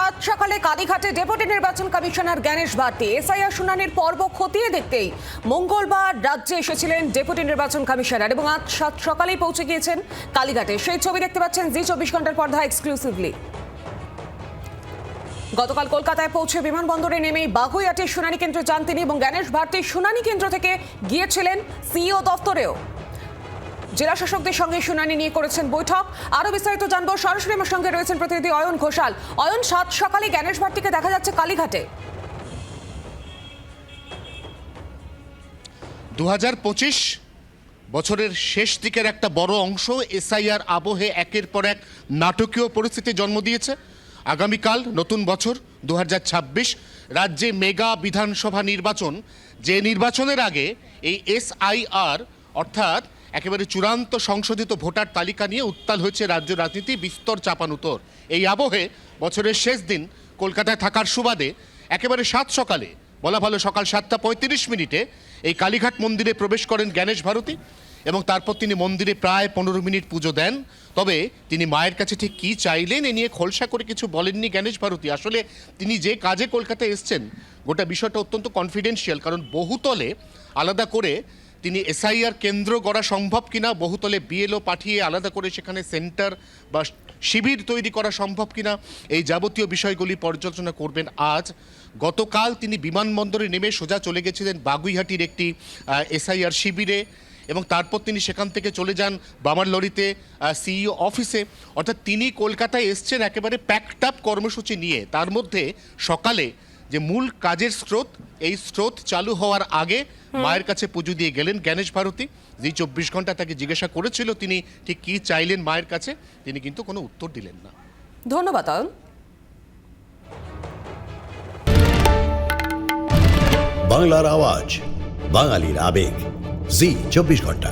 সাত সকালে কালীঘাটে ডেপুটি নির্বাচন কমিশনার জ্ঞানেশ ভারতী এসআইআর শুনানির পর্ব খতিয়ে দেখতেই মঙ্গলবার রাজ্যে এসেছিলেন ডেপুটি নির্বাচন কমিশনার এবং আজ সাত সকালেই পৌঁছে গিয়েছেন কালীঘাটে। সেই ছবি দেখতে পাচ্ছেন জি 24 ঘন্টার পর্দা এক্সক্লুসিভলি। গতকাল কলকাতায় পৌঁছে বিমানবন্দরে নেমেই বাগুইআটির শুনানি কেন্দ্রে যান তিনি এবং জ্ঞানেশ ভারতীর শুনানি কেন্দ্র থেকে গিয়েছিলেন সিইও দফতরেও। জেলা শাসকদের সঙ্গে শুনানি নিয়ে করেছেন বৈঠক। আরো বিস্তারিত জানবো, সরাসরি আমার সঙ্গে রয়েছেন প্রতিনিধি অয়ন ঘোষাল। অয়ন, সাত সকালে জ্ঞানেশ ভারতীকে দেখা যাচ্ছে কালীঘাটে। 2025 বছরের শেষ দিকের একটা বড় অংশ এসআইআর আবহে একের পর এক নাটকীয় পরিস্থিতি জন্ম দিয়েছে। আগামীকাল নতুন বছর 2026, রাজ্যে মেগা বিধানসভা নির্বাচন, যে নির্বাচনের আগে এই এসআইআর অর্থাৎ একেবারে চূড়ান্ত সংশোধিত ভোটার তালিকা নিয়ে উত্তাল হয়েছে রাজ্য রাজনীতি, বিস্তর চাপানুতোর। এই আবহে বছরের শেষ দিন কলকাতায় থাকার সুবাদে একেবারে সাত সকালে, বলা ভালো সকাল 7:35 এই কালীঘাট মন্দিরে প্রবেশ করেন জ্ঞানেশ ভারতী এবং তারপর তিনি মন্দিরে প্রায় 15 মিনিট পুজো দেন। তবে তিনি মায়ের কাছে ঠিক কী চাইলেন এ নিয়ে খোলসা করে কিছু বলেননি জ্ঞানেশ ভারতী। আসলে তিনি যে কাজে কলকাতায় এসছেন গোটা বিষয়টা অত্যন্ত কনফিডেন্সিয়াল, কারণ বহুতলে আলাদা করে তিনি এসআইআর কেন্দ্র গড়া সম্ভব কিনা, বহুতলে বিএলও পাঠিয়ে আলাদা করে সেখানে সেন্টার বা শিবির তৈরি করা সম্ভব কিনা, এই যাবতীয় বিষয়গুলি পর্যালোচনা করবেন আজ। গতকাল তিনি বিমানবন্দরে নেমে সোজা চলে গেছিলেন বাগুইহাটির একটি এসআইআর শিবিরে এবং তারপর তিনি সেখান থেকে চলে যান বামার লরিতে সিইও অফিসে। অর্থাৎ তিনি কলকাতায় এসছেন একেবারে প্যাকড আপ কর্মসূচি নিয়ে। তার মধ্যে সকালে যে মূল কাজের স্রোত, এই স্রোত চালু হওয়ার আগে মায়ের কাছে পুজো দিয়ে গেলেন জ্ঞানেশ ভারতী। জি 24 ঘন্টা তাকে জিজ্ঞাসা করেছিল তিনি ঠিক কী চাইলেন মায়ের কাছে, তিনি কিন্তু কোনো উত্তর দিলেন না। ধন্যবাদ অয়ন। বাংলার আওয়াজ, বাঙালির আবেগ, জি 24 ঘন্টা।